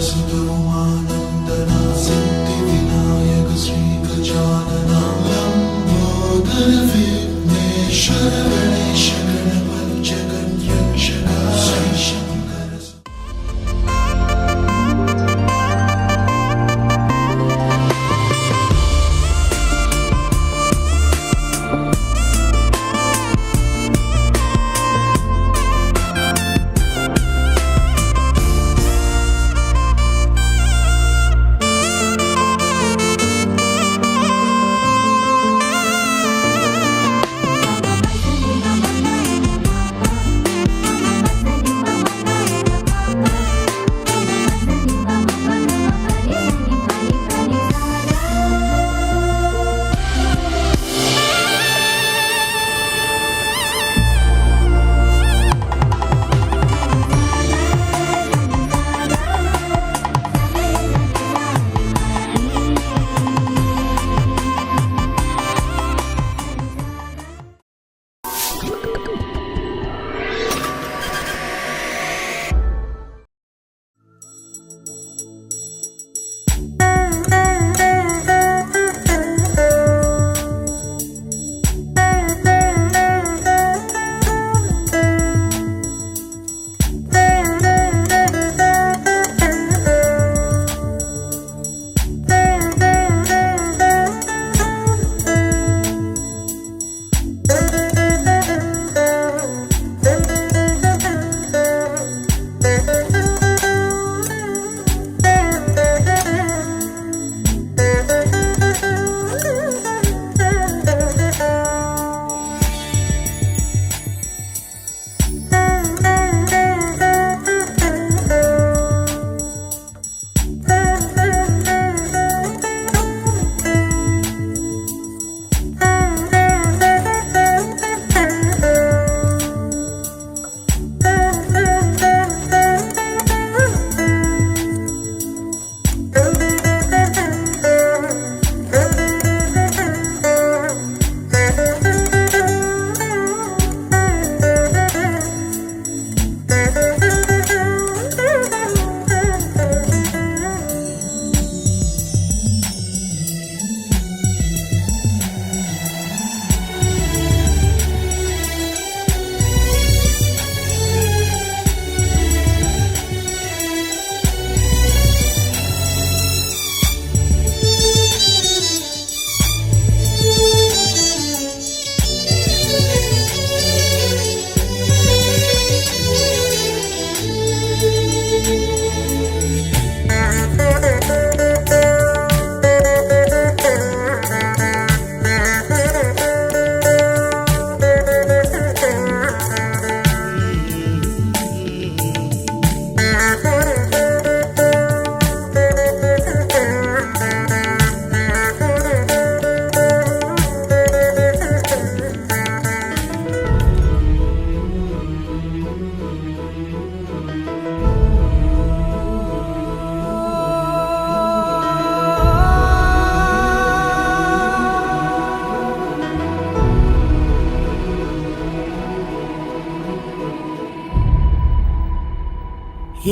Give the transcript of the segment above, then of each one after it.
सुदोमानन्दना सिद्धिविनायक श्रीगजानना लम्बोदर विघ्नेश्वर गणेश गणपति जगन्यक्षका श्रीशङ्कर।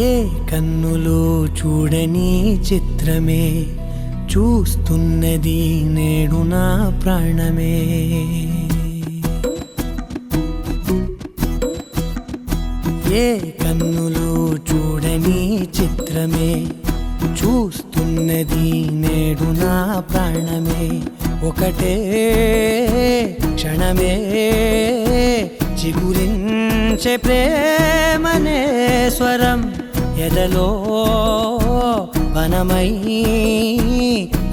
ఏ కన్నులో చూడని చిత్రమే చూస్తున్నది నేడు నా ప్రాణమే. ఏ కన్నులో చూడని చిత్రమే చూస్తున్నది నేడు నా ప్రాణమే. ఒకటే క్షణమే చిగురించే ప్రేమనే స్వరం ఎదలో వనమై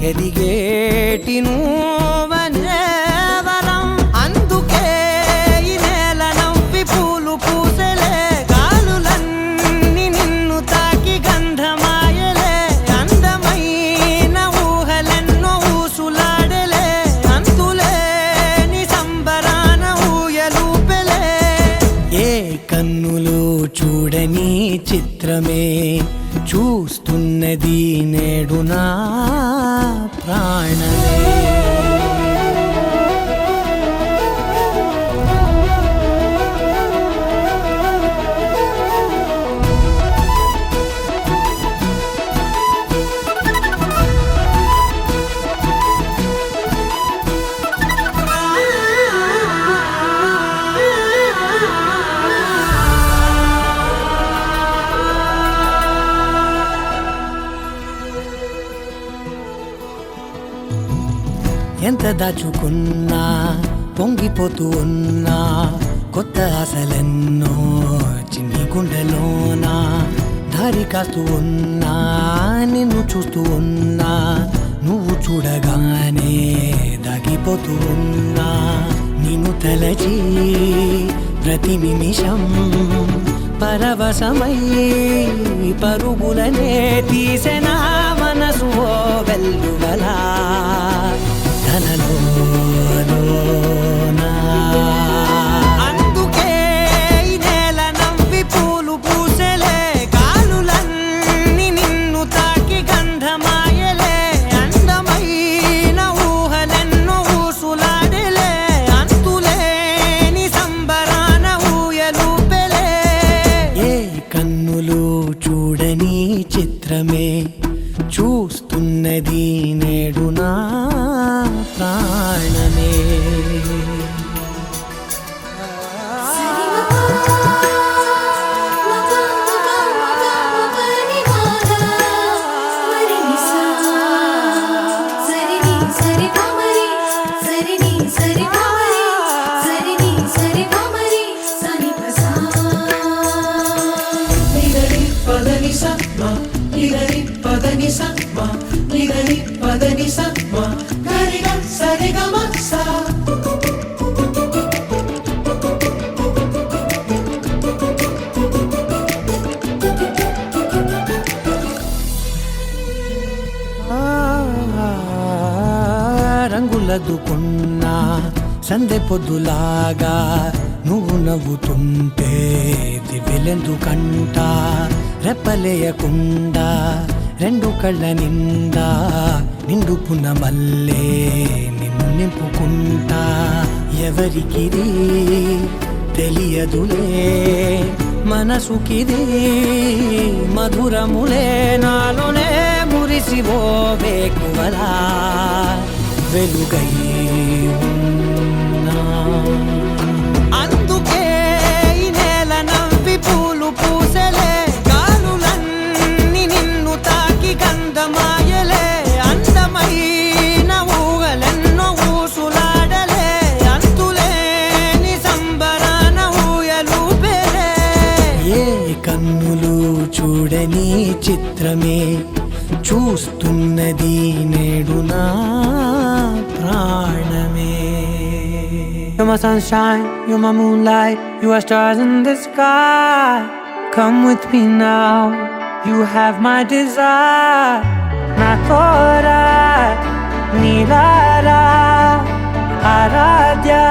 ఎదిగేటి నువ్వనే వరం. అందుకే ఈ నేల నవ్వి పూలు పూసెలే, గాలులన్నీ నిన్ను తాకి గంధమాయలే. అందమైన ఊహలెన్నో ఊసులాడలే, అంతులేని సంబరాన ఊయలూపెలే. ఏ కన్నులో చూడని చిత్రమే చూస్తున్నది నేడు నా ప్రాణమే. ఎంత దాచుకున్నా పొంగిపోతూ ఉన్నా కొత్త ఆశలెన్నో చిన్ని గుండెలోనా దారి కాస్తూ ఉన్నా నిన్ను చూస్తూ ఉన్నా నువ్వు చూడగానే దాగిపోతూ ఉన్నా నిన్ను తలచి ప్రతి నిమిషం పరవశమై పరుగులనే తీసెనా మనసు ఓ వెల్లువలా తనలోనా అందుకే ఈ నేల నవ్వి పూలు పూసెలే కాలులన్నీ నిన్ను తాకి గంధమాయలే అందమైన ఊహలెన్నో ఊసులాడలే అంతులేని సంబరాన ఊయలూపెలే ఏ కన్నులు చూడని చిత్రమే చూస్తున్నది నేడు నా ప్రాణమే రంగులదుకున్నా సందె పొద్దులాగా నువ్వు నవ్వుతుంటే దివ్వెలెందుకంట రెప్పలేయకుండా రెండు కళ్ళ నిండా నిండుకున్న మల్లే నిన్ను నింపుకుంటా ఎవరికిది తెలియదులే మనసుకిది మధురములే నాలోనే మురిసివో వేకువలా వెలుగై ఉన్నా అందుకే ఈ నేల నవ్వి పూలు పూసెలే గాలులన్నీ నిన్ను తాకి గంధమాయలే అందమైన ఊహలెన్నో ఊసులాడలే అంతులేని సంబరాన ఊయలూపెలే ఏ కన్నులు చూడని చిత్రమే చూస్తున్నది నేడు నా ప్రాణమే You're my sunshine, you're my moonlight, you are stars in the sky. Come with me now, you have my desire. Na tora, nilara, aradhya.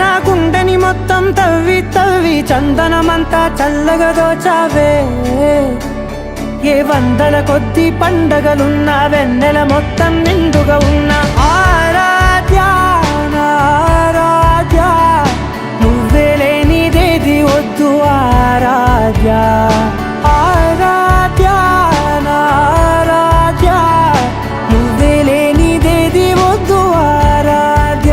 నా గుండెని మొత్తం తవ్వి తవ్వి చందనమంతా చల్లగా దోచావే ఏ వందల కొద్ది పండగలున్నా వెన్నెల మొత్తం నిండుగా ఉన్న ఆరాధ్య ఆరాధ్య నువ్వే లేనిదేది వద్దు ఆరాధ్య ఆరాధ్య ఆరాధ్య నువ్వే లేనిదేది వద్దు ఆరాధ్య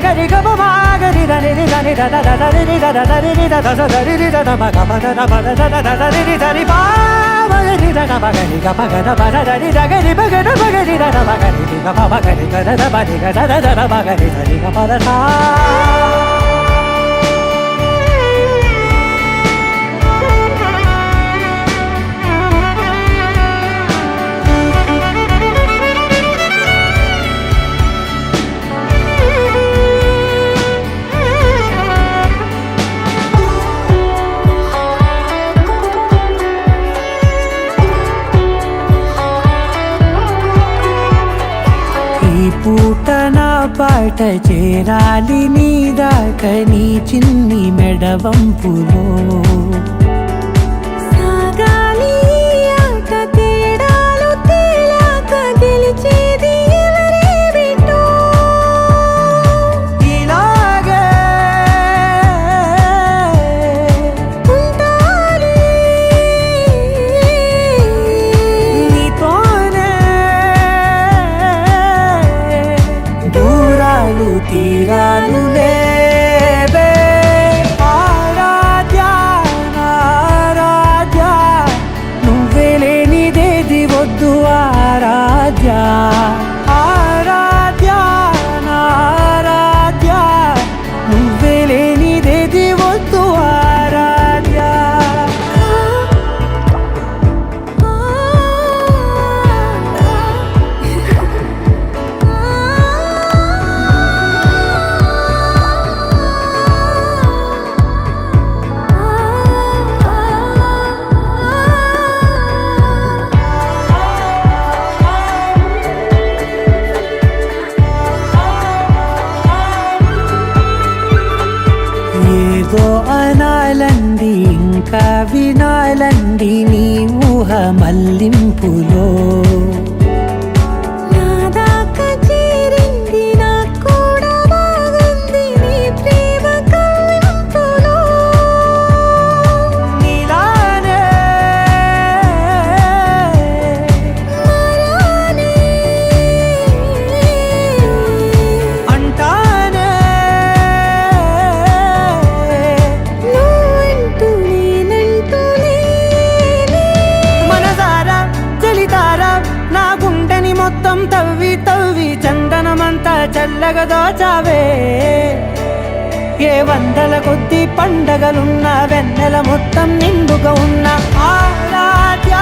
గరి గ బ గరి దని దని ద ద ద దని ద ద దని ద ద ద దని ద ద మ గ ప ద ద ప ద ద ద దని దని పా మ గరి ద గ ప గరి గ ప గ ద ప ద దని ద గరి ప గ ద ప గరి ద ద ప గరి ది గ ప ప గరి గ ద ద ప ది గ ద ద ద ప గరి ద ది గ ప ద థా పూట నా పాట చేరాలి నీ దాకా నీ చిన్ని మెడవంపులో సాగాలి ఆట తేడాలు తేలాక గెలిచేది ఎవరే బిడ్డో ఇలాగే ఉంది నీ ఊహ మల్లింపులో. నా దాకా చేరింది నాకు కూడా బాగుంది నీ ప్రేమ కవ్వింపులో. నీలానే మారానే అంటానే నువ్వంటూ నేనంటూ లేనే. మనసారా చలితారా నా గుండెని మొత్తం తవ్వి తవ్వి చందనమంతా చల్లగా దోచావే. ఏ వందల కొద్ది పండగలున్న వెన్నెల మొత్తం నిండుగా ఉన్న ఆరాధ్య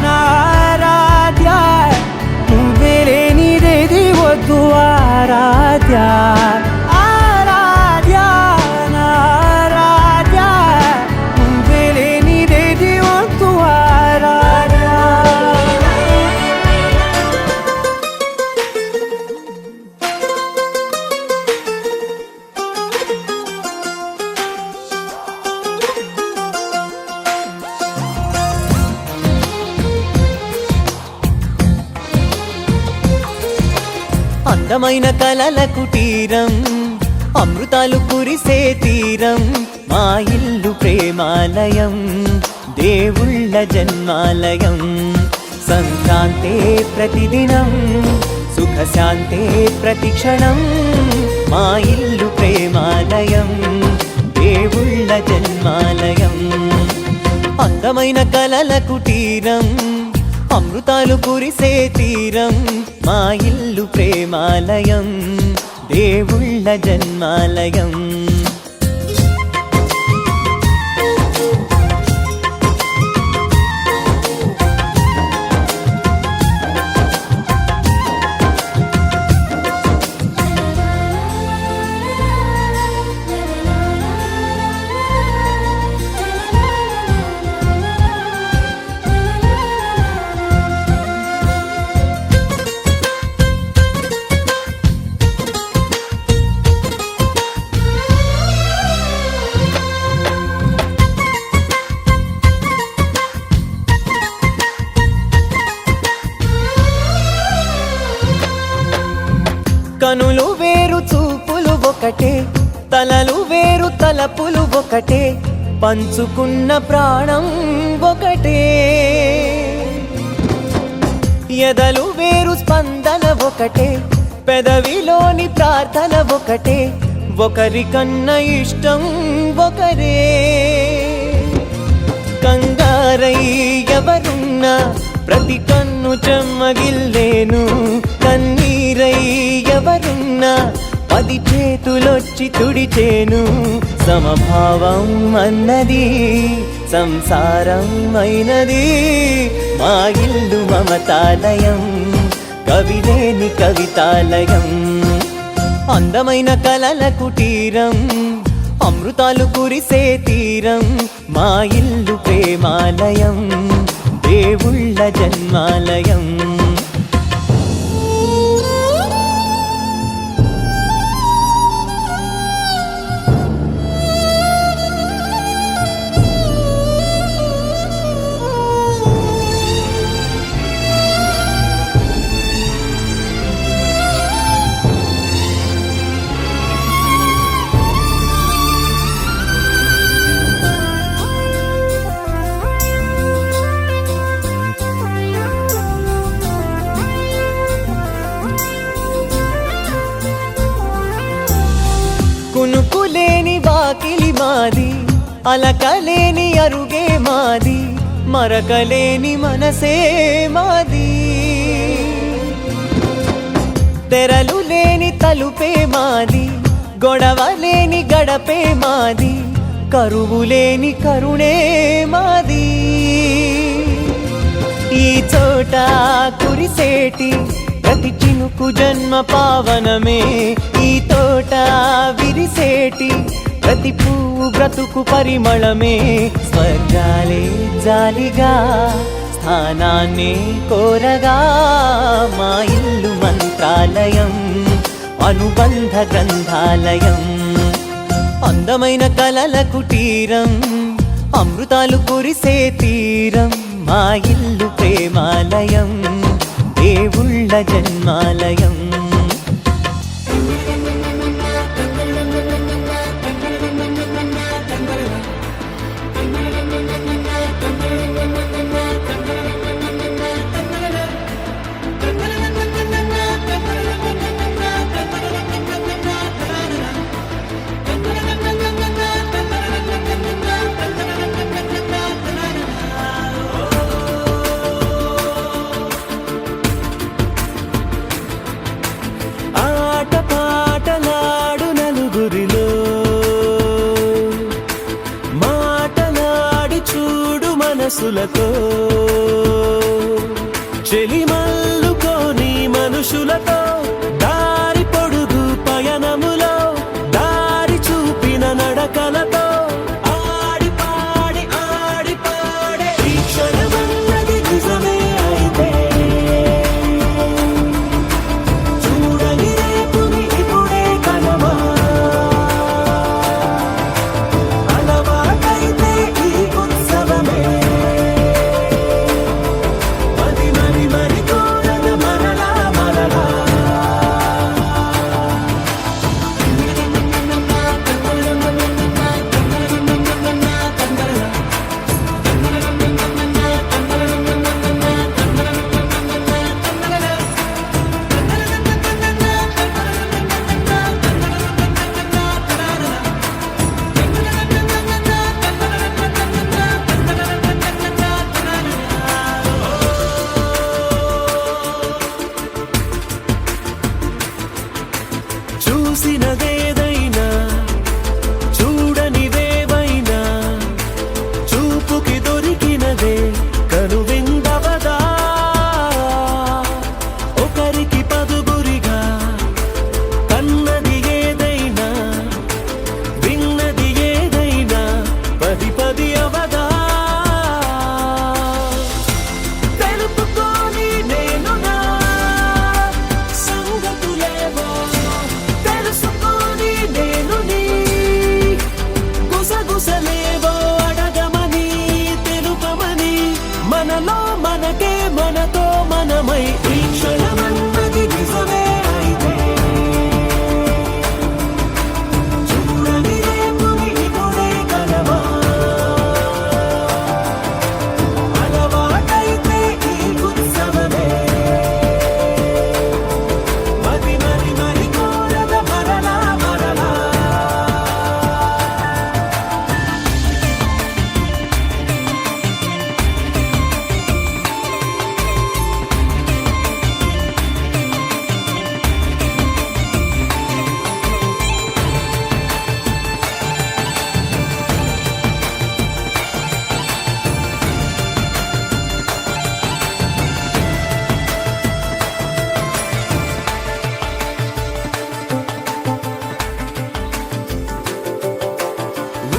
నా ఆరాధ్య నువ్వే లేనిదేది వద్దు ఆరాధ్య. ఆరాధ్య నా ఆరాధ్య నువ్వే లేనిదేది వద్దు ఆరాధ్య. అందమైన కలల కుటీరం అమృతాలు కురిసే తీరం మా ఇల్లు ప్రేమాలయం దేవుళ్ళ జన్మాలయం. సంక్రాంతే ప్రతిదినం సుఖశాంతే ప్రతిక్షణం మా ఇల్లు ప్రేమాలయం దేవుళ్ళ జన్మాలయం. అందమైన కలల కుటీరం అమృతాలు కురిసే తీరం మా ఇల్లు ప్రేమాలయం దేవుళ్ళ జన్మాలయం. కనులు వేరు చూపులు ఒకటే తలలు వేరు తలపులు ఒకటే పంచుకున్న ప్రాణం ఒకటే. ఎదలు వేరు స్పందన ఒకటే పెదవిలోని ప్రార్థన ఒకటే ఒకరికన్నా ఇష్టం ఒకరే. కంగారై ఎవరున్నా ప్రతి కన్ను చెమ్మగిల్లేను కన్నీరై ఎవరున్నా 10 చేతులొచ్చి తుడిచేను. సమభావం అన్నది సంసారం అయినది మా ఇల్లు మమతాలయం కవిలేని కవితాలయం. అందమైన కలల కుటీరం అమృతాలు కురిసే తీరం మా ఇల్లు ప్రేమాలయం దేవుళ్ళ జన్మాలయం. కునుకులేని వాకిలి మాది అలకలేని అరుగే మాది మరకలేని మనసే మాది. తెరలు లేని తలుపే మాది గొడవ లేని గడపే మాది కరువు లేని కరుణే మాది. ఈ చోట కురిసేటి ప్రతి చినుకు జన్మ పావనమే ఈ తోట విరిసేటి ప్రతి పువ్వు బ్రతుకు పరిమళమే. స్వర్గాలే జాలిగా స్థానాన్ని కోరగా మా ఇల్లు మంత్రాలయం అనుబంధ గ్రంథాలయం. అందమైన కలల కుటీరం అమృతాలు కురిసే తీరం మా ఇల్లు ప్రేమాలయం దేవుళ్ళ జన్మాలయం మనసులతో చెలిమల్లుకోని మనుషులతో దారి పొడుగు పయనములో దారి చూపిన నడకలతో ఆడి పాడి ఈ క్షణమన్నది నిజమే అయితే చూడని రేపుని ఇప్పుడే కలవా అలవాటైతే ఈ ఉత్సవమే చూసినదేదైనా చూడనివేవైనా చూపుకి దొరికినదే కనువిందవదా ఒకరికి పదుగురిగా కన్నది ఏదైనా విన్నది ఏదైనా పది పది అవదా తెలుపుకోని నేను నా సంగతులేవో నేను నీ గుసగుసలేవో అడగమని తెలుపమని మనలో మనకే మనతో మనమై ఈ క్షణమన్నది నిజమే అయితే చూడని రేపుని ఇప్పుడే కలవా అలవాటైతే ఈ ఉత్సవమే మరి కోరద మరలా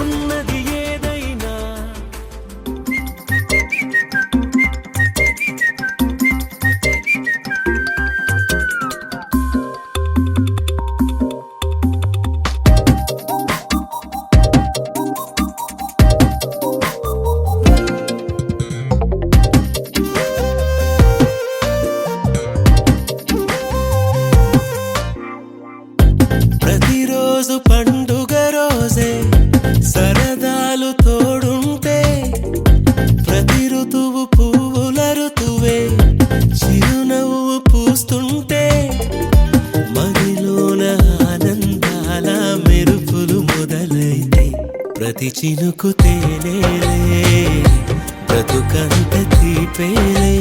ఉన్నది ఏదైనా ప్రతిరోజు పండుగ రోజే సరదాలు తోడుంటే ప్రతి ఋతువు పువ్వుల ఋతువే చిరునవ్వు పూస్తుంటే మదిలోన ఆనందాల మెరుపులు మొదలైతే ప్రతి చినుకు తేనేలే బ్రతుకంత తీపేలే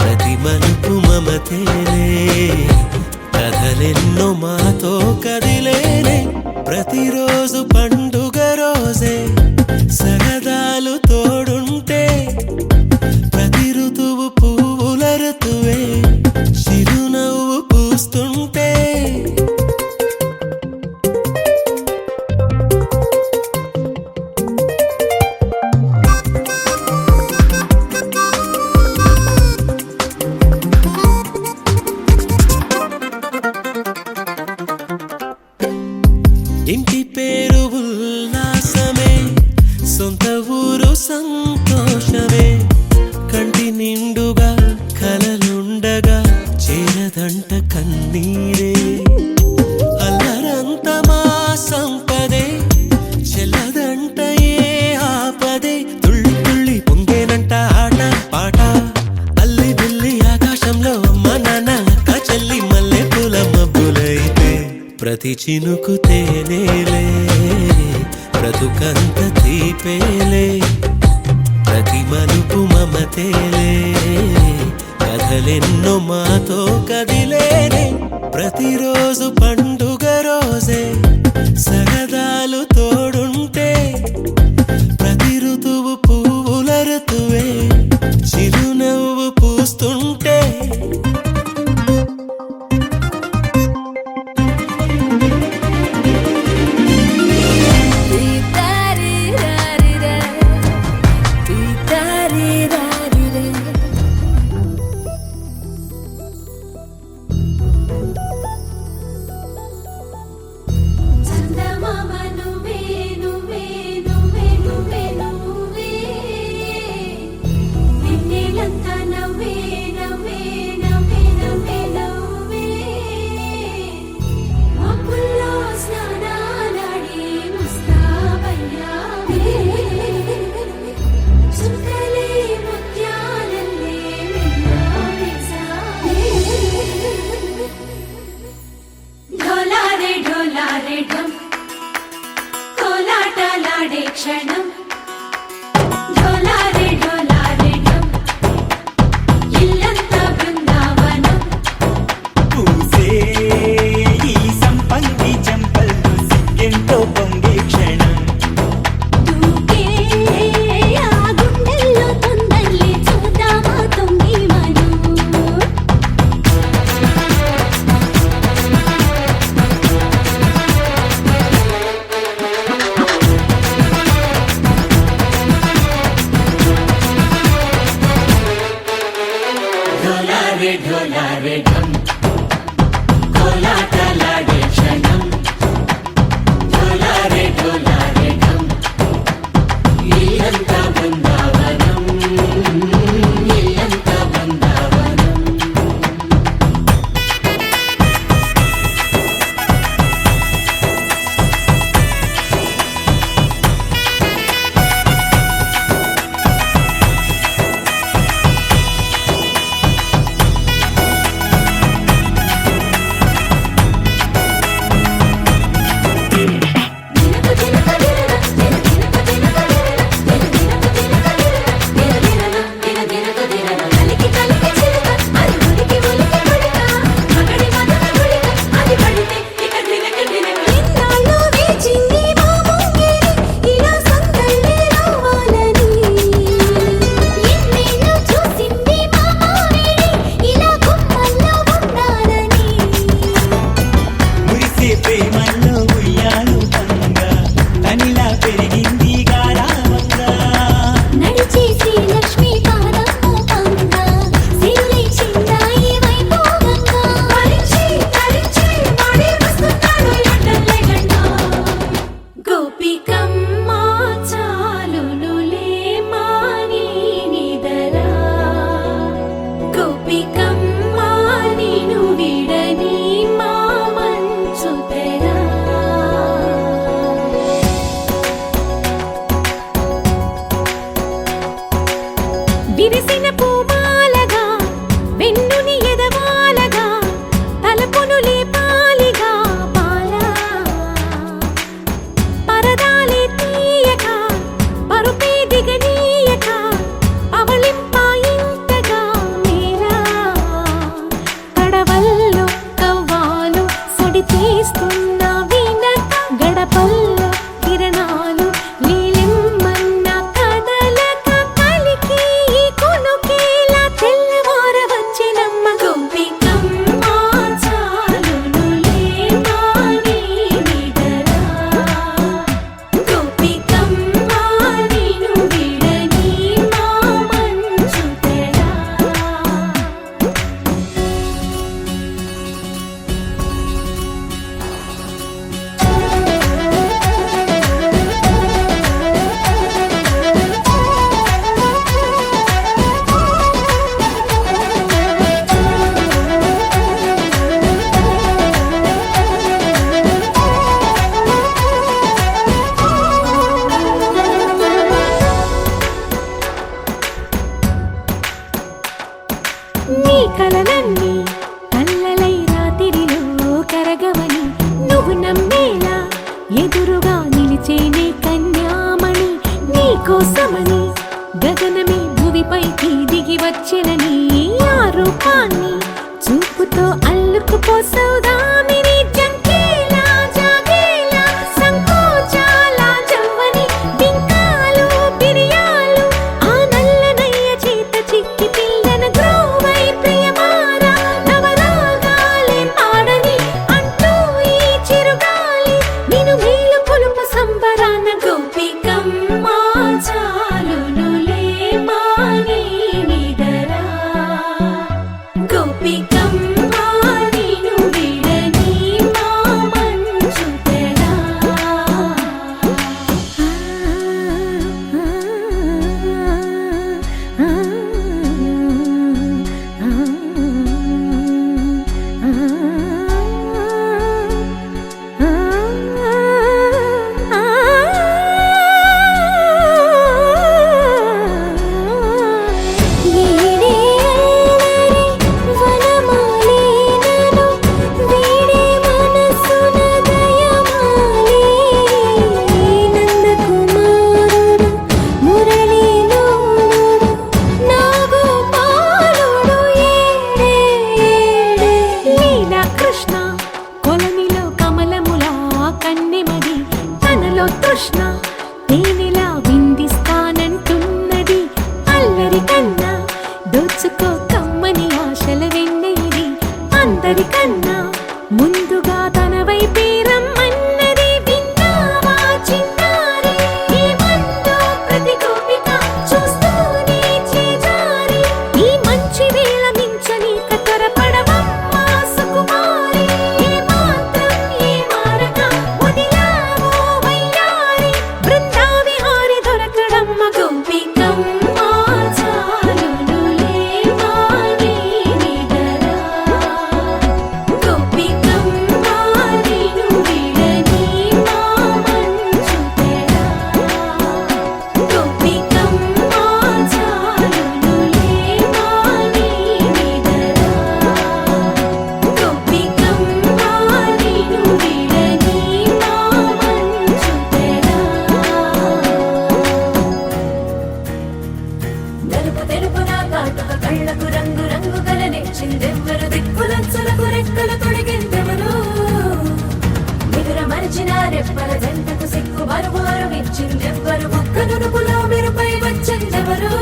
ప్రతి మలుపు మమతేలే కథలెన్నో మాతో కదిలేనే ప్రతిరోజు పండుగ రోజే సరదాలు తోడుంటే ప్రతి ఋతువు పువ్వుల ఋతువే చిరునవ్వు పూస్తుంటే ఇంటి పేరు ఉల్లాసమే సొంత కంట కన్నీరే అల్లరంత మా సంపదే చెల్లదంట ఏ ఆపదే తుళ్ళి తుళ్ళి పొంగేనంట ఆట పాట అల్లి బిల్లి ఆకాశంలో అమ్మ నాన్న అక్క చెల్లి మల్లె పూల మబ్బులైతే ప్రతి చినుకు తేనేలే బ్రతుకంత తీపేలే ప్రతి మలుపు మమతేలే కథలెన్నో మాతో కదిలేనే ప్రతిరోజు పండుగ రోజే సరదాలు తోడుంటే ప్రతి ఋతువు పువ్వుల ఋతువే చిరునవ్వు పూస్తుంటే చందమామ నువ్వే నువ్వే నువ్వే నువ్వే నువ్వే వెన్నెలంతా నవ్వే నవ్వే నవ్వే నవ్వే నవ్వే మబ్బుల్లో స్నానాలాడి ముస్తాబయ్యావే చుక్కలే ముత్యాలల్లే వెన్నెసావే ढोलारे ढम कोलाटलाडे क्षणम ढोलारे ढम इल्लंता बृंदावनम పూసే ఈ సంపంగి చెంపల్లో సిగ్గెంతో పొంగే క్షణం దూకే ఆ గుండెల్లో తొందల్లి చూద్దామా తొంగి మనం కన్నా ముందుగా తన వైపే రమ్మన్నది విన్నావా చిన్నారి ఈ మందో ప్రతి గోపిక చూస్తూనే చేజారి ఈ మంచి వేళ మించని కతర పడవమ్మా సుకుమారి ఏ మాత్రం ఏ మారక వదిలావో వయ్యారి బృందావి హారి దొరకడమ్మ గోపికమ్మ చాలునులే మాని నిదరా గోపికమ్మ నిను విడని మా మంచు తెరా గోపికమ్మ చాలునులే మాని నిదరా గోపికమ్మ నిను విడని మా మంచు తెరా నలుపు తెలుపున కాటుక కళ్ళకు రంగు రంగు గలనిచ్చిందెవ్వరు దిక్కులచ్చలకు రెక్కలు తొడిగిందెవరు నిదుర మరిచిన రెప్పల జంటకు సిక్కు మరుమారు ఇచ్చిందెవ్వరు ఒక్క నునుపులో మెరుపై వచ్చిందెవరు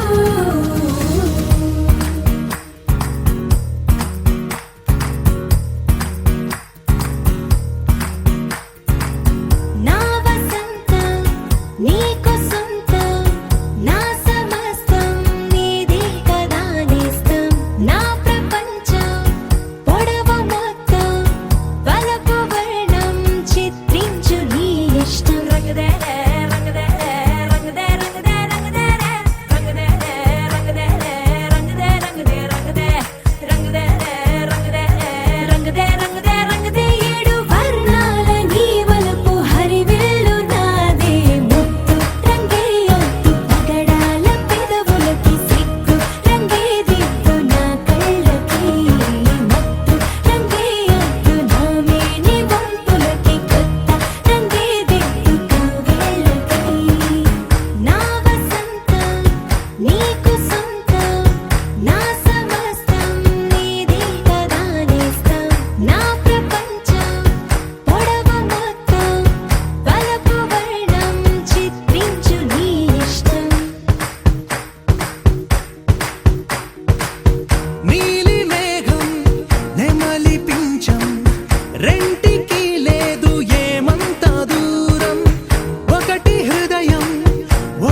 నా వసంతం నీకు సొంతం నా సమస్తం నీది కదా నేస్తం నా ప్రపంచం పొడవు మొత్తం వలపు వర్ణం చిత్రించు నీ ఇష్టం రంగుదే రంగుదే రంగుదే రంగుదే రంగుదే రంగుదే రంగుదే రంగుదే రంగుదే రంగుదే రంగుదే రంగుదే రంగుదే రంగుదే రంగుదే ఏడు వర్ణాల నీ వలపు హరివిల్లు నాదే ముత్తు రంగే ఒత్తు పగడాల పెదవులకి సిగ్గు రంగే దిద్దు నా కళ్ళకి మత్తు రంగే ఒత్తు నా మేని వంపులకి కొత్త రంగే దిద్దు కవ్వేళ్ళకి నా వసంతం నీకు సొంతం నా సమస్తం నీది కదా నేస్తం నా ప్రపంచం పొడవు మొత్తం వలపు వర్ణం చిత్రించు నీ ఇష్టం నీలి మేఘం నెమలి పించం రెంటికి లేదు ఏమంత దూరం ఒకటి హృదయం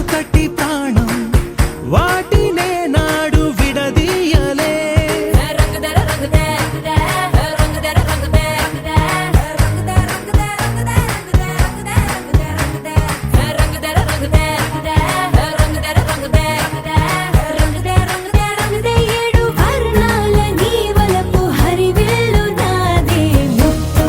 ఒకటి ప్రాణం వాటినే నాడు విడదీయలే రంగుదే రంగుదే రంగుదే రంగుదే రంగుదే రంగుదే రంగుదే రంగుదే రంగుదే రంగుదే రంగుదే రంగుదే రంగుదే ఏడు వర్ణాల నీ వలపు హరివిల్లు నాదే ముత్తు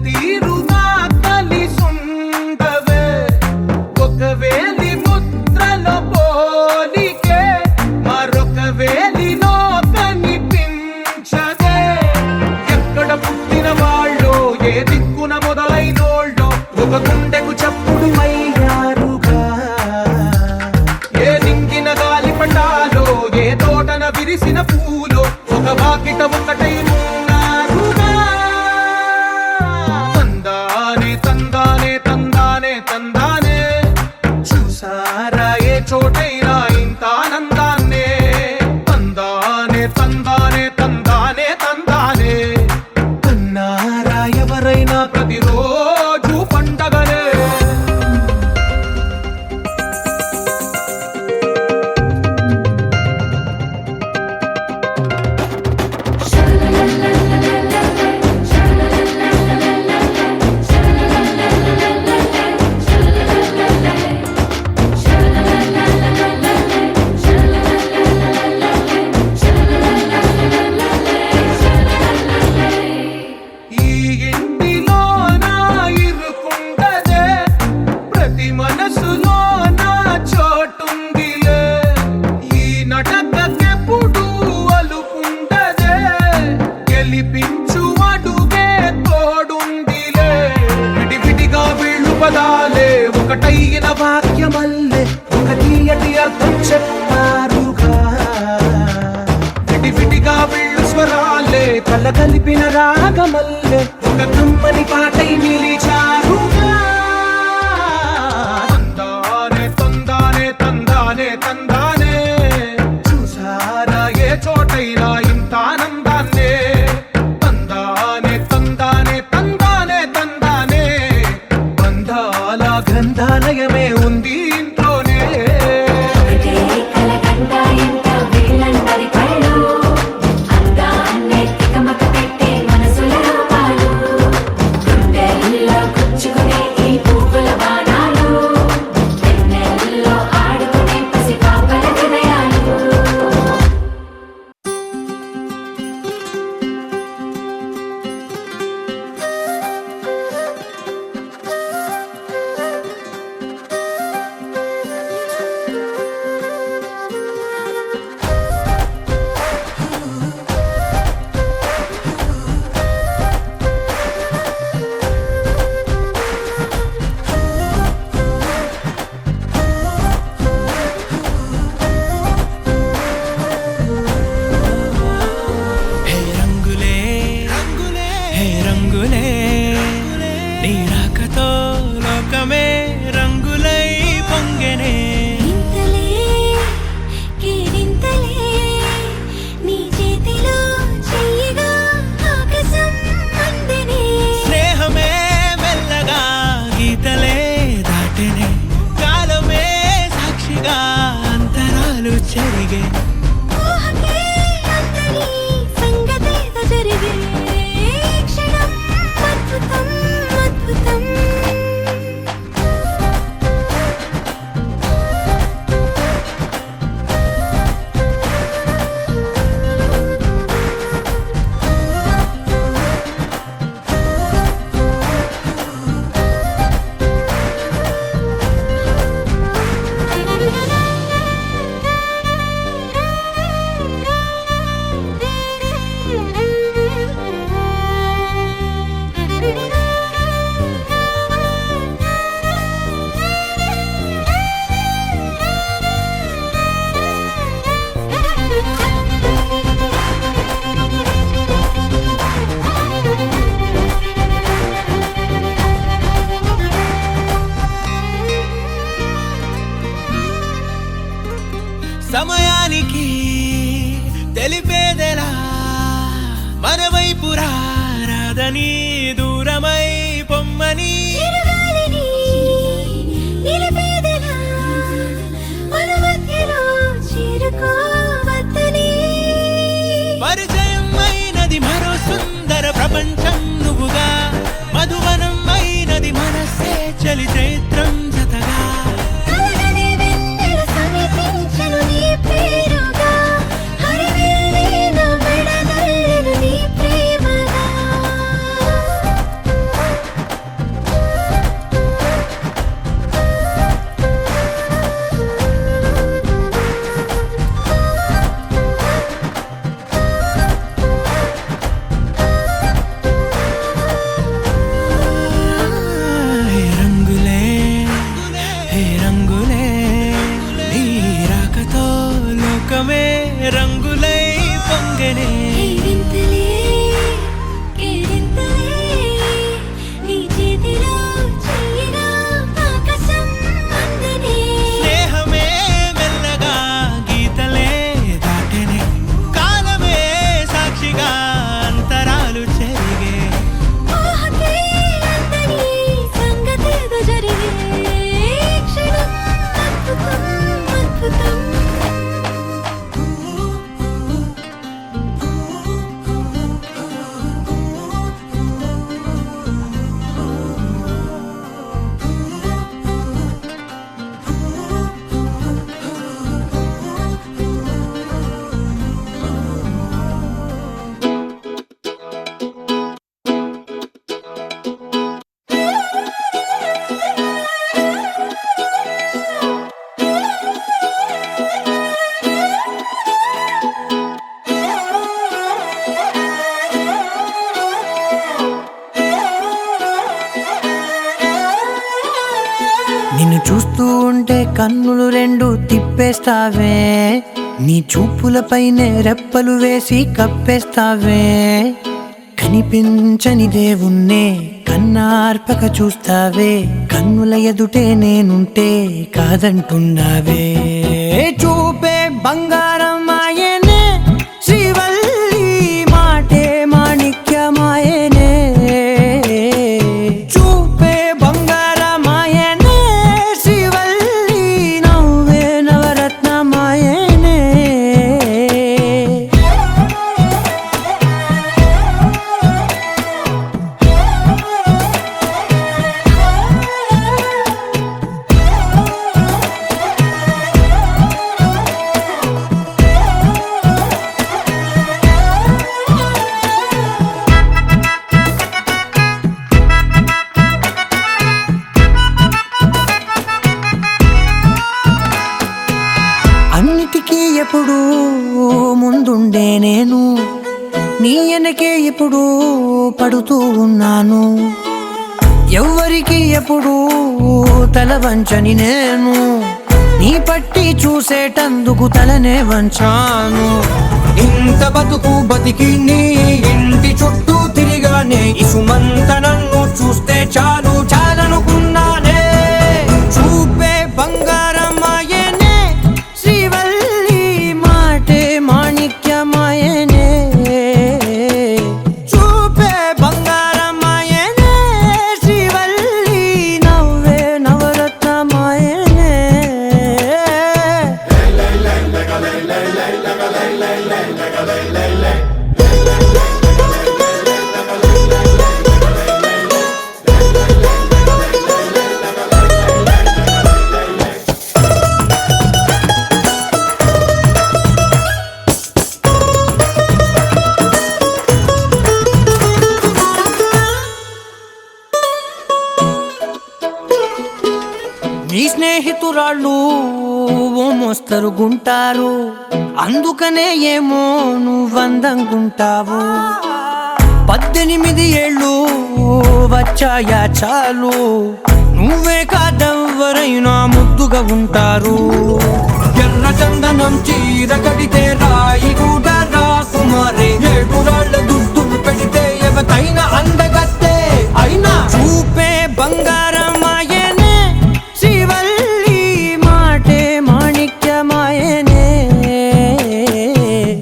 తీరుగా కలిసుండవే ఒక వేలి ముద్రలో పోలికే మరొక వేలిలో కనిపించదే ఎక్కడ పుట్టిన వాళ్ళో ఏ దిక్కున మొదలైనోళ్ళో ఒక గుండెకు చప్పుడు అయ్యారుగా ఏ నింగిన గాలి పటాలో ఏ తోటన విరిసిన పూలో ఒక వాకిట ఒకటై ఉన్నారుగా తందానే తందానే తందానే తందానే చూసారా ఏ చోటైనా ఇంత ఆనందాన్నే తందానే తందానే తందానే తందానే అన్నారా ఎవరైనా ప్రతిరోజు పండగనే ఈ ఇంటిలో నా ఇరుకుండదే ప్రతి మనసులో నా చోటుందిలే ఈ నటకెప్పుడు అలుకుండదే గెలిపించు అడుగే తోడుందిలే విడివిడిగా వీళ్ళు పదాలే ఒకటైన వాక్యమల్లే ఒక తీయటి అర్థం చెప్పారుగా విడివిడిగా వీళ్ళు స్వరాలే కల కలిపిన రాగమల్లే ఒక కమ్మని పాటై నిలిచారుగా తందానే తందానే తందానే తందానే చూసారా ఏ చోటైనా ఇంత ఆనందాన్నే తందానే తందానే తందానే తందానే బంధాల గ్రంథాలయమే ఉంది ఇంట్లోనే ఒకటే కలకండ ఎంత వీళ్ళందరి కళ్ళు అందాన్నే తికమక పెట్టే మనసుల రూపాలు గుండెల్లో గుచ్చుకునే ఈ పువ్వుల బాణాలు వెన్నెల్లో ఆడుకునే పసిపాపల హృదయాలు హే రంగులే రంగులే హే రంగులే నీ రాకతో లోకమే రంగులై పొంగెనే ఇంతలే కేరింతలే నీ చేతిలో చెయ్యగా ఆకాశం అందనే స్నేహమే మెల్లగా గీతలే దాటెనే కాలమే సాక్షిగా అంతరాలు చెరిగే ఊహకే అంతని సంగతేదో జరిగే క్షణం అద్భుతం అద్భుతం సమయానికి తెలిపేదెలా మన వైపు రాదని దూరమై పొమ్మని చిరుగాలిని నిలిపేదెలా మన మధ్యలో చేరుకోవద్దని పరిచయం అయినది మరో సుందర ప్రపంచం నువ్వుగా మధువనం అయినది మనసే చలి చైత్రం జతగా కలగని వెన్నెల సమీపించను నీ పేరుగా హరివెల్లి నా మెడదల్లెను నీ ప్రేమగా నిన్ను చూస్తూ ఉంటే కన్నులు రెండు తిప్పేస్తావే, నీ చూపులపైనే రెప్పలు వేసి కప్పేస్తావే. కనిపించని దేవుణ్ణే కన్నార్పక చూస్తావే, కన్నుల ఎదుటే నేనుంటే కాదంటున్నావే. చూపే బంగారం ఆయనే శ్రీవల్లి, మాటే మాణిక్యమాయనే. చూపే బంగారం ఆయనే శ్రీవల్లి, నవ్వే నవరత్నమాయనే. అన్నిటికీ ఎప్పుడు ముందుండే నేను, నీ వెనకే ఎప్పుడు పడుతూ ఉన్నాను. ఎవ్వరికి ఎప్పుడు తల వంచని నేను, నీ పట్టి చూసేటందుకు తలనే వంచాను. ఇంత బతుకు బతికి నీ ఇంటి చుట్టూ తిరిగానే, ఇసుమంత నన్ను చూస్తే చాలు చాలనుకున్నానే. చూపే బంగారం ఆయనే శ్రీవల్లి, మాటే మాణిక్యమాయనే. చూపే బంగారం ఆయనే శ్రీవల్లి, నవ్వే నవరత్నమాయనే. నీ స్నేహితురాళ్ళు ఓ మోస్తరు గుంటారు, అందుకనే ఏమో నువ్వందంగుంటావు. 18 ఏళ్ళు వచ్చాయా చాలు, నువ్వే కాదెవ్వరైనా ముద్దుగా ఉంటారు. ఎర్ర చందనం చీర కడితే రాయి కూడా రాకుమారే, 7 రాళ్ళ దుద్దులు పెడితే ఎవతైనా అందగత్తే అయినా. చూపే బంగారం ఆయనే శ్రీవల్లి, మాటే మాణిక్యమాయనే.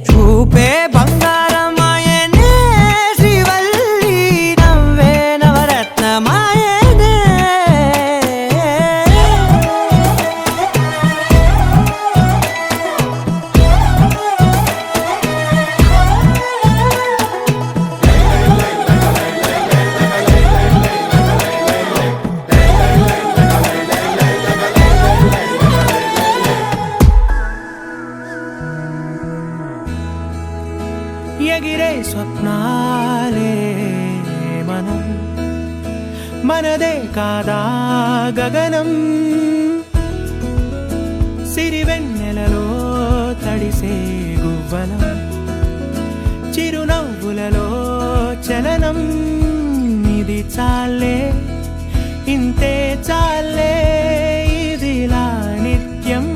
చూపే బంగారం ఆయనే శ్రీవల్లి, నవ్వే నవరత్నమాయనే. ఎగిరే స్వప్నాలే మనం, మనదే కాదా గగనం. సిరివెన్నెలలో తడిసే గువ్వలం, చిరునవ్వులలో చలనం. ఇది చాలే ఇంతే చాలే, ఇదిలా నిత్యం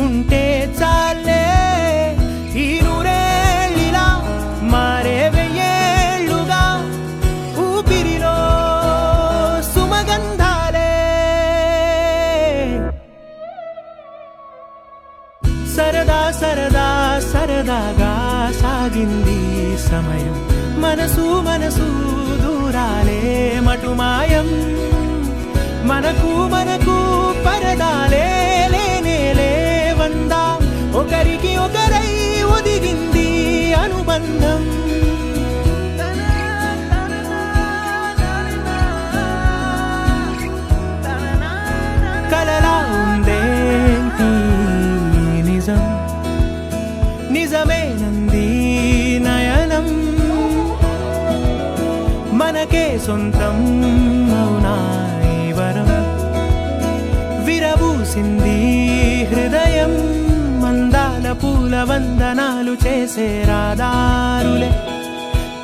ఉంటే చాలే. ఈ నూరేళ్ళిలా మారే వెయ్యేళ్ళుగా, ఊపిరిలో సుమగంధాలే. సరదా సరదా సరదాగా సాగింది సమయం, మనసు మనసు దూరాలే మటుమాయం. మనకు మనకు పరదాలే లేనే లేవందా, ఒకరికి ఒకరై ఒదిగింది అనుబంధం. కలలా ఉందేంటి నిజం, నిజమేనంది నయనం. మనకే సొంతం అవునా ఈ వరం, విరబూసింది హృదయం. మందాల పూల వందనాలు చేసే రాదారులే,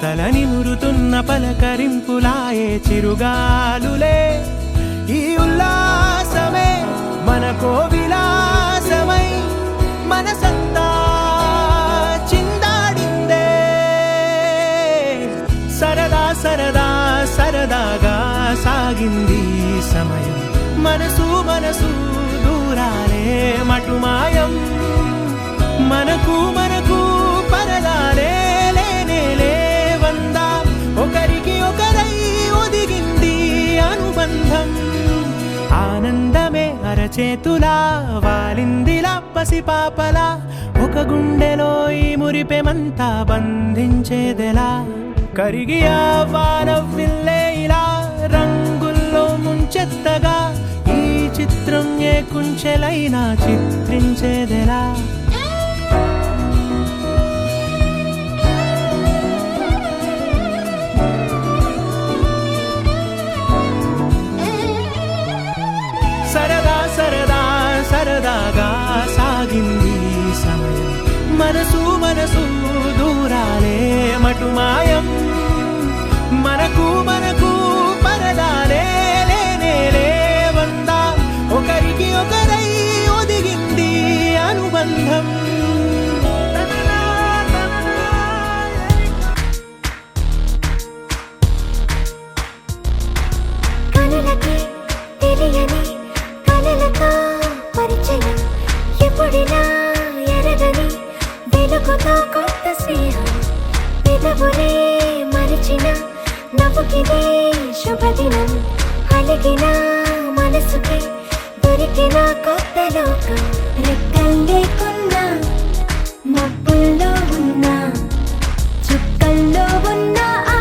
తల నిమురుతున్న పలకరింపులాయే చిరుగాలులే. ఈ ఉల్లాస సాగింది సమయం మనసు మనసు దూరాలే మటుమాయం మనకు మనకు పరదాలే లేనే లేవందా ఒకరికి ఒకరై ఒదిగింది అనుబంధం ఆనందమే అరచేతులా వాలిందిలా పసిపాపలా ఒక గుండెలో ఈ మురిపెమంతా బంధించేదెలా కరిగి ఆ వానవిల్లే ఇలా రంగుల్లో ముంచెత్తగా ఈ చిత్రం ఏ కుంచెలైనా చిత్రించేదెలా సరదా సరదా సరదాగా సాగింది సమయం మనసు మనసు దూరాలే మటుమాయం మనకు మనకు పరదాలే లేనే లేవందా ఒకరికి ఒకరై ఒదిగింది అనుబంధం కనులకి తెలియని కలలతో పరిచయం ఎప్పుడిలా ఎరగని వెలుగుతో కొత్త స్నేహం పెదవులే మరిచిన నవ్వుకిదే శుభదినం అలిగిన మనసుకి దొరికిన కొత్త లోకం రెక్కల్లేకున్నా మబ్బుల్లో ఉన్నా చుక్కల్లో ఉన్న ఆ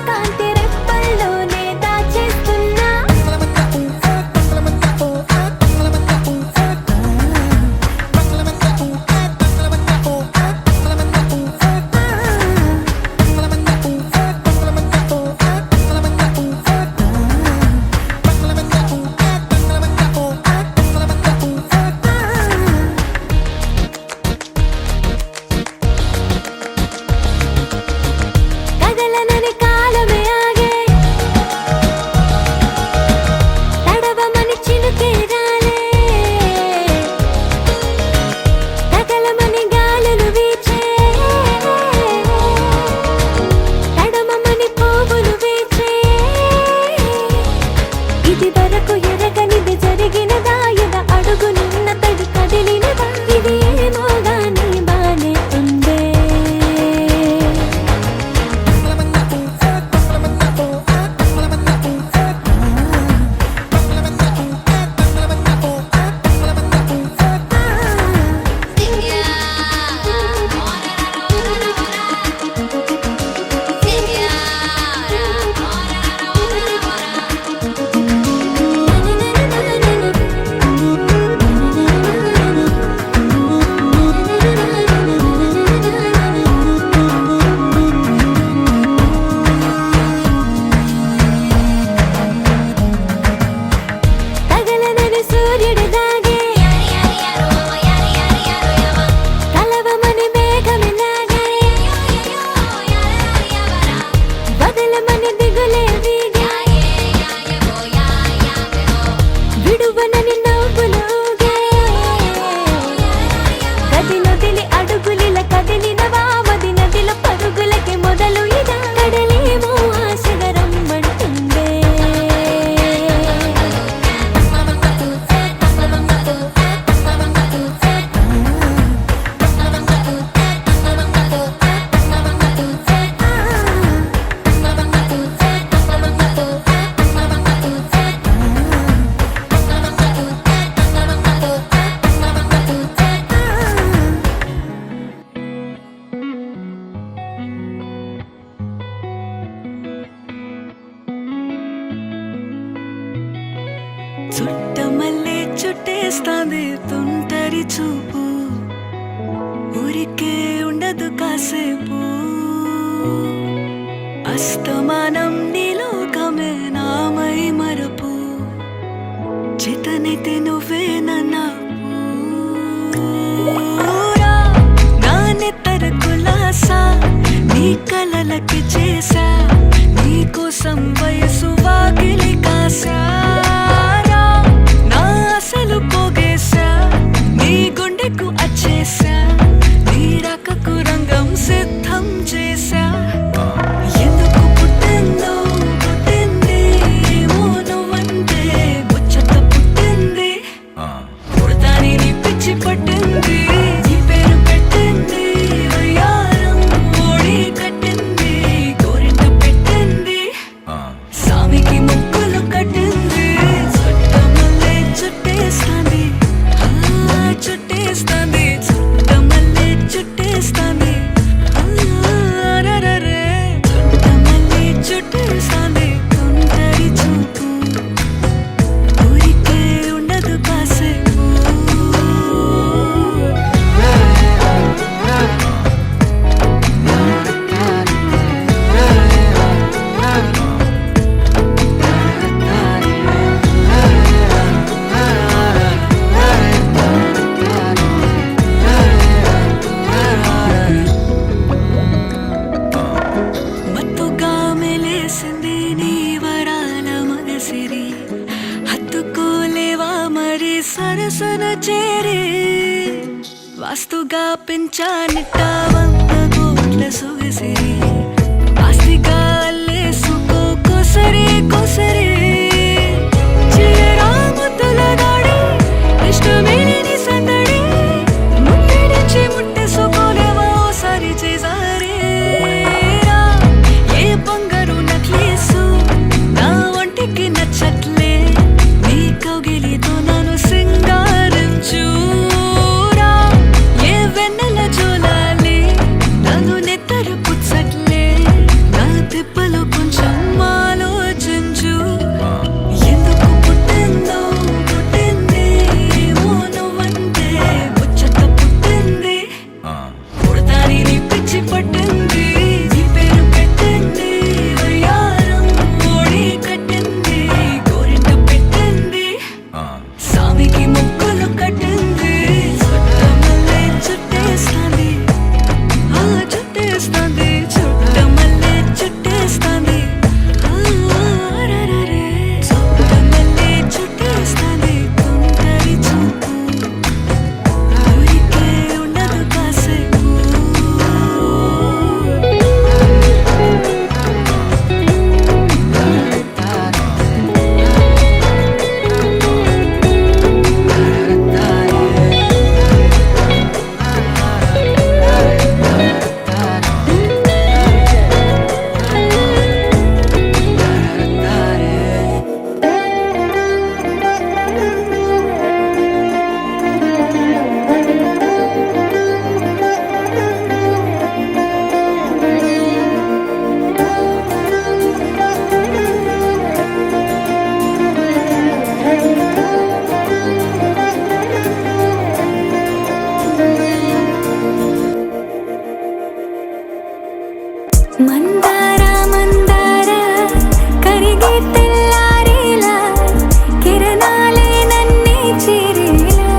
కాంతి రెప్పల్లోనే దాచేస్తున్నా కదలనని కాలమే ఆగే తడవమని చినుకే రాలే తగలమని గాలులు వీచే తడమమని పువ్వులు వీచే ఇది వరకు ఎరగనిది జరిగినదా ఎద అడుగునున్న తడి కదిలినదా ఇది ఏమో గాని బానే ఉందే తగలనని సూర్యుడి దాగే కలవమని మేఘమిలాగే వదలమని దిగులే వీగే విడువనని నవ్వులోగే కదిలొదిలి అడుగులిల కదిలినవా మది నదిల పరుగులకి మొదలు ఇదా కడలేమో ఆశగా రమ్మంటుందే చుట్టమల్లే చుట్టేస్తాంది తుంటరి చూపు ఊరికే ఉండదు కాసేపు అస్తమానం నీలోకమే నామై మరపు చేతనైతే నువ్వే నా నెత్తర కులాసా నీ కలలకి చేసా నీ కోసం వయసు వాకిలి కాసా నా అసలు పోగేసా నీ గుండెకు అచ్చేసా నీ రాకకు రంగం సిద్ధం చేసా ఎందుకు పుట్టిందో చేరి వాస్తుగా పెంచానిట్ట 100 కోట్ల సొగసి ఆస్తిగా అల్లేసుకో కొసరి కొసరి చిరరాముతుల దాడి ఇష్టమేని సందడి ముట్టడించి ముట్టేసుకోలేవా ఓసారి చేసారి ఏ బంగారు నక్లీసు నా ఒంటికి నచ్చట్లే నీ కౌగిలితో నన్ను సింగారించురా ఏ వెన్నెల జోలాలి నన్ను నెత్తరు పుచ్చట్లే నా తిప్పలు కొంచెం ఆలోచించు ఎందుకు పుట్టిందో పుట్టింది ఏమో నువ్వంటే ముచ్చట పుట్టింది పుడతాని నీ పిచ్చి పట్టింది నీ పేరు పెట్టింది వయ్యారం ఓడి కట్టింది గోరింట పెట్టింది సామికి ముక్కులు కట్టింది చుట్టమల్లే చుట్టేస్తాంది ఆ చుట్టేస్తాంది చుట్టమల్లే చుట్టేస్తాంది రరరే చుట్టమల్లే చుట్టేస్తాంది తుంటరి చూపు ఊరికే ఉండదు కాసేపు మందార మందార కరిగే తెల్లారేలా కిరణాలే నన్నే చేరేలా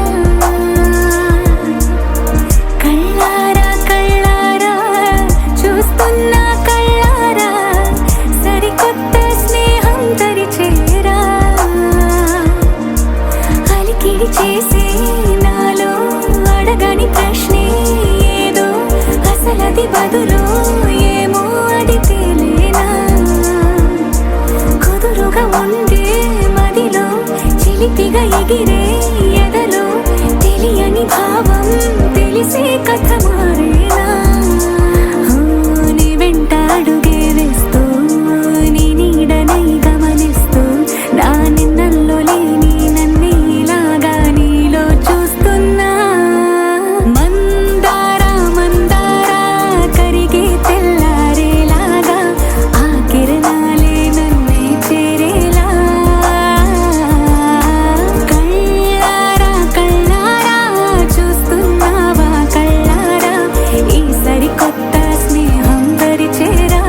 కళ్ళారా కళ్ళారా చూస్తున్నా కళ్ళారా సరికొత్త స్నేహం తరిచేరా అలికిడి చేసే నాలో అడగని ప్రశ్నే ఏదో అసలది బదులు ఏమో అది తేలేనా కుదురుగా ఉండే మదిలో చిలిపిగా ఎగిరే ఎదలో తెలియని భావం తెలిసే కథ మారేనా నీ వెంట అడుగే వేస్తూ నీ నీడనై గమనిస్తూ నా నిన్నల్లో లేని నన్నే ఇలాగా నీలో చూస్తున్నా మందార మందార కరిగే తెల్లారేలాగా ఆ కిరణాలే నన్నే చేరేలా కళ్ళారా కళ్ళారా చూస్తున్నావా కళ్ళారా ఈ సరికొత్త స్నేహం తరిచేరా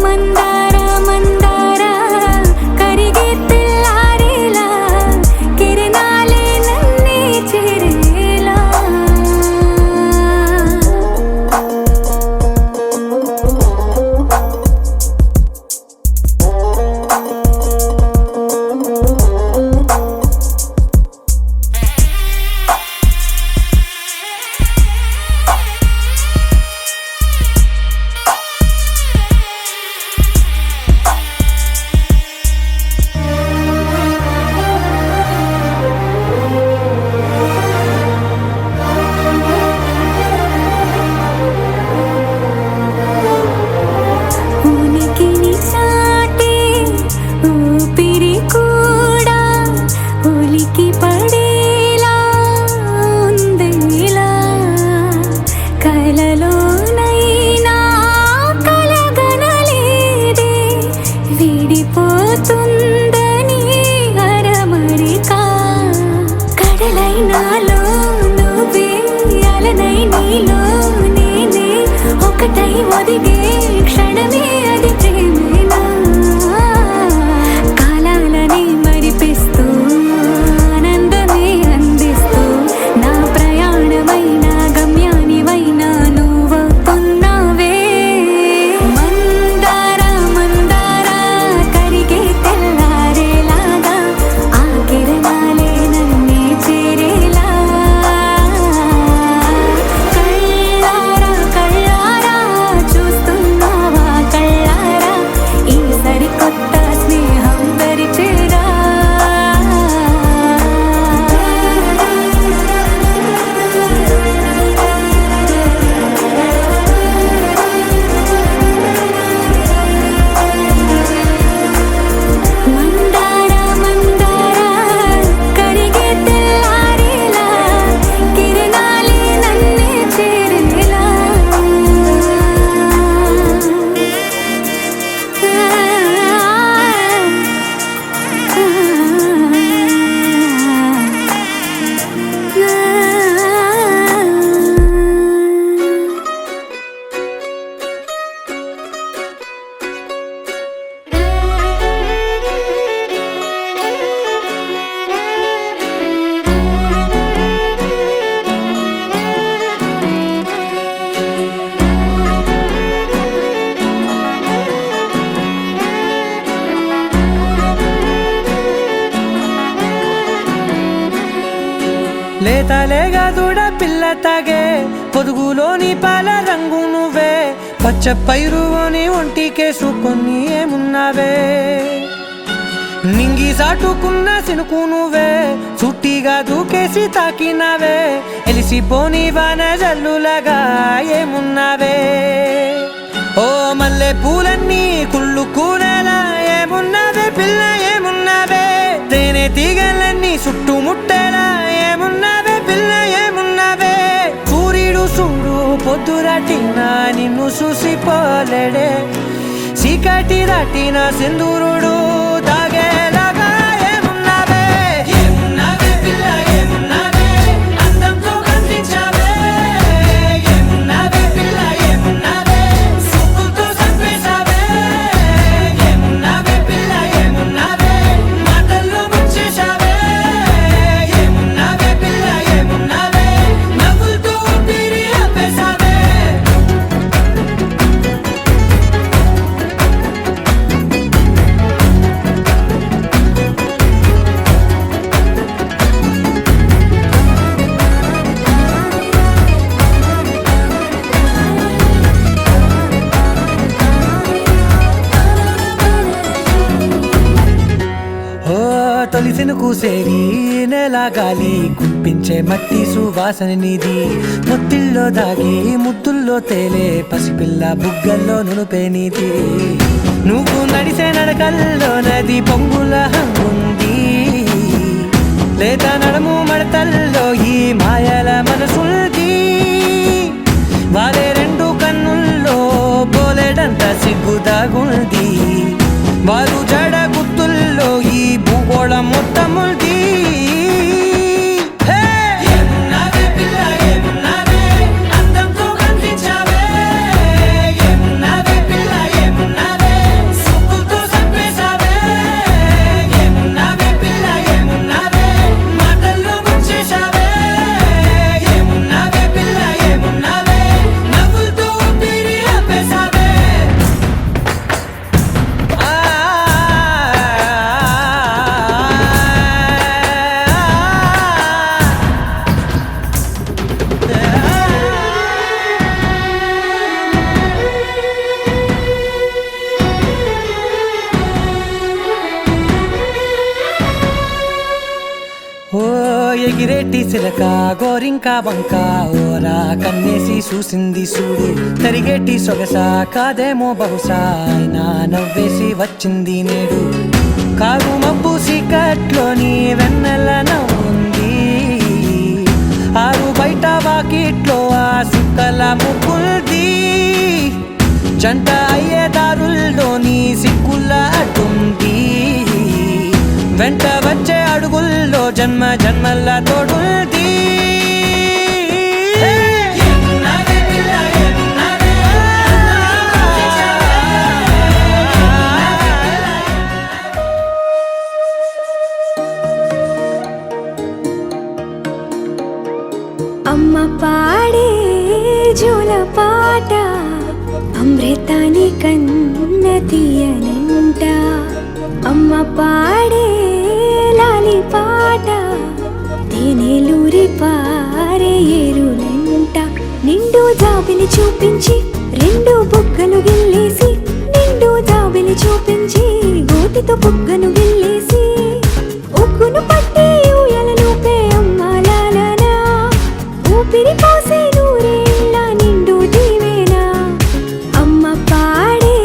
మందార మందార కరిగే తెల్లారేలా కిరణాలే నన్నే చేరేలా ఉనికిని చాటే ఊపిరి కూడా ఉలికి పడేలా ఉందేలా కలలోనైనా కలగనలేదే విడిపోతుందని అరమరిక కడలైనాలో నువ్వే అలనై నీ ఒకటై ఒదిగే క్షణమే అది ప్రేమేనా కాలాలని మరిపిస్తూ ఆనందమే అందిస్తూ నా ప్రయాణమైన గమ్యానివైనా నువ్వవుతున్నావే మందార మందార కరిగే తెల్లారేలాగా ఆ కిరణాలే నన్నే చేరేలా కళ్ళారా కళ్ళారా చూస్తున్నావా కళ్ళారా ఈ సరికొత్త స్నేహం పరిచేరా మందార మందార కరిగే తెల్లారేలా కిరణాలే నన్నే చేరేలా లేతలేగా దూడ పిల్ల తాగే పొదుగులోని పాల రంగు నువ్వే పచ్చ పైరుని ఒంటికేసుకొని ఏమున్నావే నింగి సాటుకున్న సినుకు నువ్వే చుట్టిగా దూకేసి తాకినావే ఎలిసిపోని వాన జల్లులాగా ఏమున్నావే ఓ మల్లె పూలన్నీ కుళ్ళు కూనేలా ఏమున్నావే పిల్ల ఏమున్నావే తేనె తీగలన్నీ చుట్టుముట్టేలా ఏమున్నావే పిల్ల ఏమున్నావే సూర్యుడు చూడు పొద్దురాటిన నిన్ను చూసిపోలేడే చీకటి దాటిన సింధూరుడు తాగేలాగా ఏమున్నావే ఏమున్నావే పిల్ల ఏమున్నావే అందంతో కనిపించావే ఏమున్నావే పిల్ల ఏమున్నావే సుక్కుతో చంపేశావే ఏమున్నావే పిల్ల ఏమున్నావే మాటల్లో ముంచేశావే ఏమున్నావే పిల్ల ఏమున్నావే నవ్వులతో ఊపిరి ఆపేశావే ఓ తొలిసిన కూసేరి నెల గాలి కుప్పించే మట్టి సువాసన నీది ముత్తిల్లో దాగి ముత్తుల్లో తేలే పసిపిల్ల బుగ్గల్లో నునుపే నీది నువ్వు నడిసే నడకల్లో నది పొంగుల హంగుంది లేదా నడుము మడతల్లో ఈ మాయల మనసుంది వారే రెండు కన్నుల్లో పోలేడంత సిగ్గుదాగుంది వారు జడ గుత్తుల్లో ఈ భూగోళం మొత్తముంది ఏమున్నావే పిల్ల ఏమున్నావే అందంతో కనిపించావే ఏమున్నావే పిల్ల ఏమున్నావే సుక్కుతో చంపేశావే ఏమున్నావే పిల్ల ఏమున్నావే మాటల్లో ముంచేశావే ఏమున్నావే పిల్ల ఏమున్నావే నవ్వులతో ఊపిరి ఆపేశావే ఓ ఎగిరేటి సిలక గోరింక వంక ఓరా కన్నేసి చూసింది చూడు తరిగేటి సొగస కాదేమో బహుశా అయినా నవ్వేసి వచ్చింది నేడు కారు మబ్బు సీకట్లోని వెన్నెల నవ్వుంది ఆరు బయట వాకిట్లో ఆ సుక్కల ముగ్గుల్ది జంట అయ్యే దారుల్లోని సిక్కుల అడ్డుంది వెంట వచ్చే అడుగుల్లో జన్మ జన్మల తోడుంది ఏమున్నావే పిల్ల ఏమున్నావే పాడే జోల పాట అమృతాని కన్న తీయనంట అమ్మ పాడే లాలి పాట తేనెలూరి పారే ఏరులంట నిండు జాబిలి చూపించి రెండు బుగ్గలు గిల్లేసి నిండు జాబిలి చూపించి గోటితో బుగ్గను గిల్లేసి ఉగ్గును పట్టి ఊయలను పే అమ్మాలనా ఊపిరి పోసే నూరేళ్ళ నిండు దీవేనా అమ్మ పాడే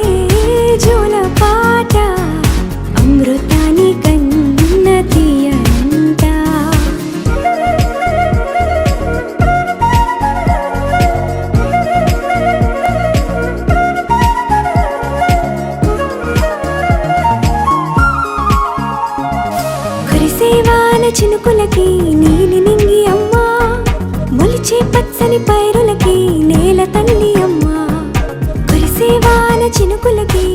జోల పాట అమృతాని కన్న తీయనంట కురిసేవాన చినుకులకి నీలి నింగి అమ్మా మొలిచే పచ్చని పైరులకి నేల తల్లి అమ్మా కురిసేవాన చినుకులకి